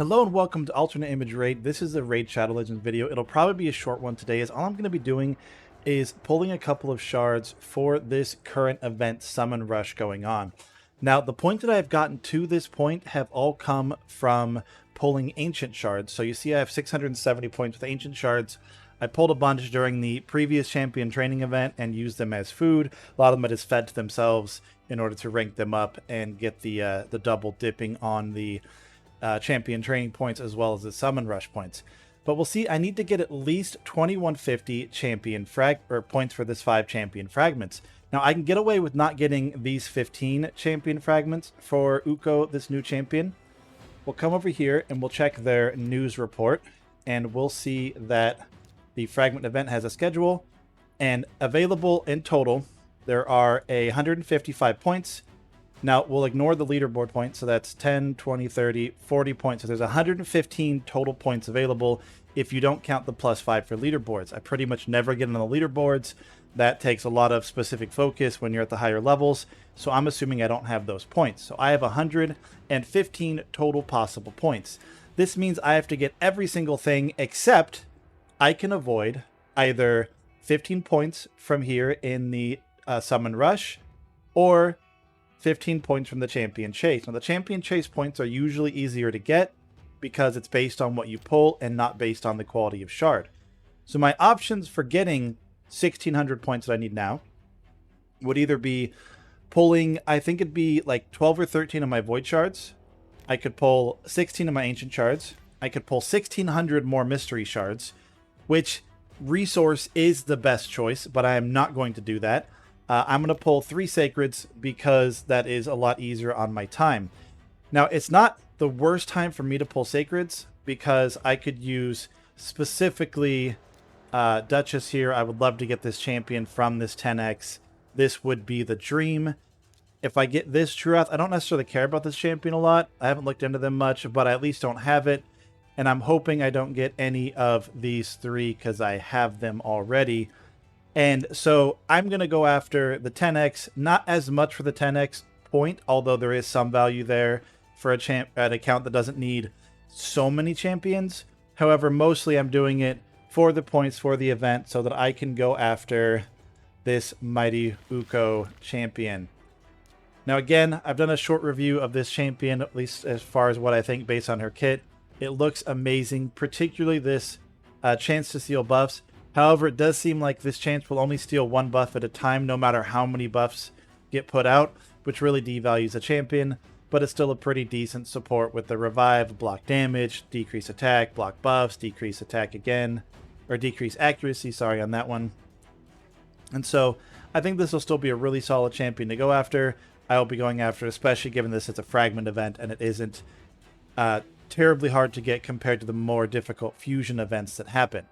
Hello and welcome to Alternate Image Raid. This is a Raid Shadow Legends video. It'll probably be a short one today, as all I'm going to be doing is pulling a couple of shards for this current event Summon Rush going on. Now, the point that I've gotten to this point have all come from pulling Ancient Shards. So you see I have 670 points with Ancient Shards. I pulled a bunch during the previous champion training event and used them as food. A lot of them I just fed to themselves in order to rank them up and get the double dipping on the champion training points as well as the summon rush points. But we'll see, I need to get at least 2150 champion points for this 5 champion fragments. Now I can get away with not getting these 15 champion fragments for Ukko, this new champion. We'll come over here and we'll check their news report, and we'll see that the fragment event has a schedule, and available in total there are 155 points. Now, we'll ignore the leaderboard points, so that's 10, 20, 30, 40 points. So there's 115 total points available if you don't count the +5 for leaderboards. I pretty much never get on the leaderboards. That takes a lot of specific focus when you're at the higher levels, so I'm assuming I don't have those points. So I have 115 total possible points. This means I have to get every single thing, except I can avoid either 15 points from here in the Summon Rush, or 15 points from the Champion Chase. Now, the Champion Chase points are usually easier to get because it's based on what you pull and not based on the quality of shard. So my options for getting 1600 points that I need now would either be pulling, I think it'd be like 12 or 13 of my Void Shards. I could pull 16 of my Ancient Shards. I could pull 1600 more Mystery Shards, which resource is the best choice, but I am not going to do that. I'm going to pull 3 Sacreds because that is a lot easier on my time. Now, it's not the worst time for me to pull Sacreds because I could use specifically Duchess here. I would love to get this champion from this 10x. This would be the dream. If I get this True Wrath, I don't necessarily care about this champion a lot. I haven't looked into them much, but I at least don't have it. And I'm hoping I don't get any of these 3 because I have them already. And so I'm going to go after the 10x, not as much for the 10x point, although there is some value there for an account that doesn't need so many champions. However, mostly I'm doing it for the points for the event so that I can go after this mighty Ukko champion. Now again, I've done a short review of this champion, at least as far as what I think based on her kit. It looks amazing, particularly this chance to steal buffs. However, it does seem like this chance will only steal 1 buff at a time, no matter how many buffs get put out, which really devalues the champion, but it's still a pretty decent support with the revive, block damage, decrease attack, block buffs, decrease attack again, or decrease accuracy, sorry, on that one. And so I think this will still be a really solid champion to go after. I will be going after, especially given this is a fragment event and it isn't terribly hard to get compared to the more difficult fusion events that happen.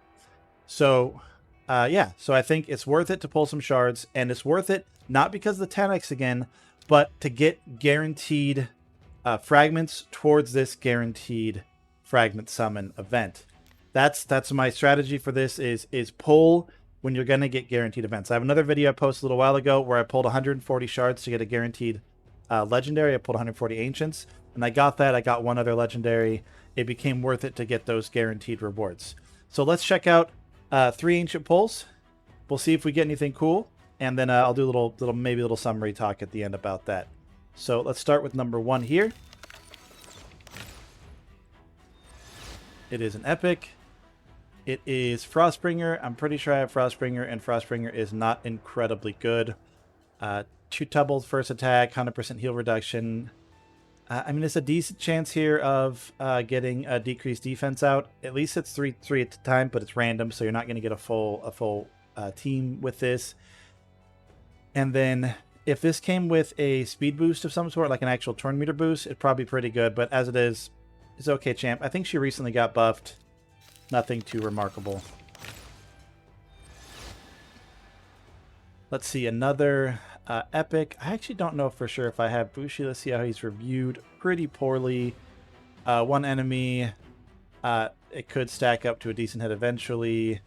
So, yeah, so I think it's worth it to pull some shards, and it's worth it not because of the 10x again, but to get guaranteed fragments towards this guaranteed fragment summon event. That's my strategy for this is pull when you're going to get guaranteed events. I have another video I posted a little while ago where I pulled 140 shards to get a guaranteed legendary. I pulled 140 ancients, and I got that. I got 1 other legendary. It became worth it to get those guaranteed rewards. So let's check out 3 ancient pulls. We'll see if we get anything cool, and then I'll do maybe a little summary talk at the end about that. So let's start with number 1 here. It is an epic. It is Frostbringer. I'm pretty sure I have Frostbringer, and Frostbringer is not incredibly good. 2 doubles first attack, 100% heal reduction. I mean, it's a decent chance here of getting a decreased defense out. At least it's 3 at a time, but it's random, so you're not going to get a full team with this. And then if this came with a speed boost of some sort, like an actual turn meter boost, it'd probably be pretty good. But as it is, it's okay, champ. I think she recently got buffed. Nothing too remarkable. Let's see, another epic. I actually don't know for sure if I have Bushi. Let's see how he's reviewed. Pretty poorly. 1 enemy. It could stack up to a decent hit eventually.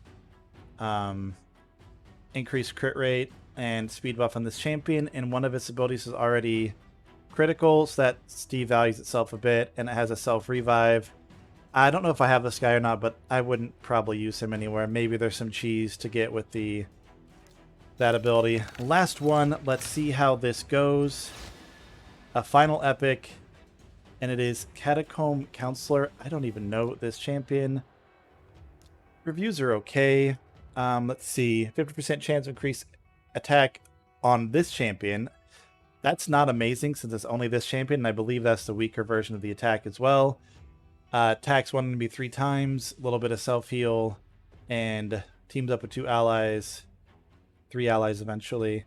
Increased crit rate and speed buff on this champion, and one of its abilities is already critical, so that devalues itself a bit, and it has a self-revive. I don't know if I have this guy or not, but I wouldn't probably use him anywhere. Maybe there's some cheese to get with that ability. Last one. Let's see how this goes. A final epic, and it is Catacomb Counselor. I don't even know this champion. Reviews are okay. Let's see. 50% chance of increase attack on this champion. That's not amazing since it's only this champion, and I believe that's the weaker version of the attack as well. Attacks 1 to be 3 times, a little bit of self-heal, and teams up with 2 allies, 3 allies eventually.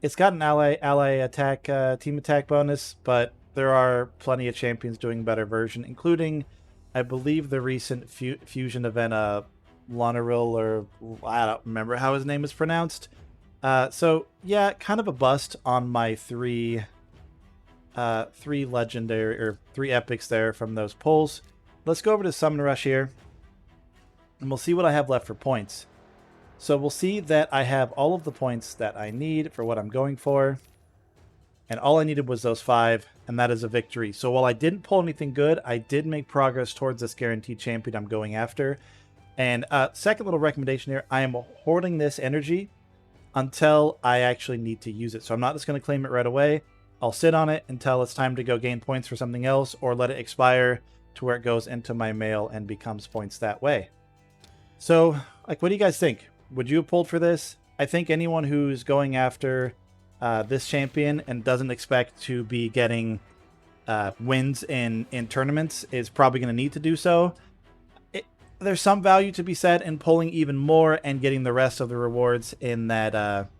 It's got an ally attack, team attack bonus, but there are plenty of champions doing better version, including, I believe, the recent fusion event, Lonaril, or I don't remember how his name is pronounced. So yeah, kind of a bust on my three legendary or 3 epics there from those pulls. Let's go over to Summon Rush here, and we'll see what I have left for points. So we'll see that I have all of the points that I need for what I'm going for, and all I needed was those 5, and that is a victory. So while I didn't pull anything good, I did make progress towards this guaranteed champion I'm going after. And second little recommendation here, I am hoarding this energy until I actually need to use it. So I'm not just going to claim it right away. I'll sit on it until it's time to go gain points for something else, or let it expire to where it goes into my mail and becomes points that way. So, like, what do you guys think? Would you have pulled for this? I think anyone who's going after this champion and doesn't expect to be getting wins in tournaments is probably going to need to do so. There's some value to be said in pulling even more and getting the rest of the rewards in that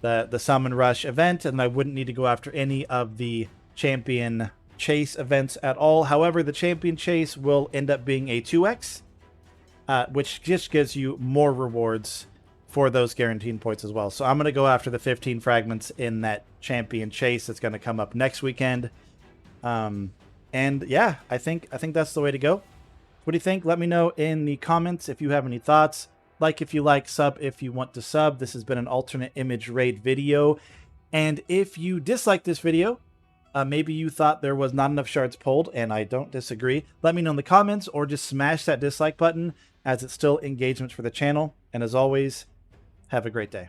the Summon Rush event, and I wouldn't need to go after any of the champion chase events at all. However, the champion chase will end up being a 2x, which just gives you more rewards for those guaranteed points as well. So I'm going to go after the 15 fragments in that champion chase that's going to come up next weekend. And yeah, I think that's the way to go. What do you think? Let me know in the comments if you have any thoughts. Like if you like, sub if you want to sub. This has been an alternate image raid video. And if you dislike this video, maybe you thought there was not enough shards pulled, and I don't disagree, let me know in the comments, or just smash that dislike button, as it's still engagement for the channel. And as always, have a great day.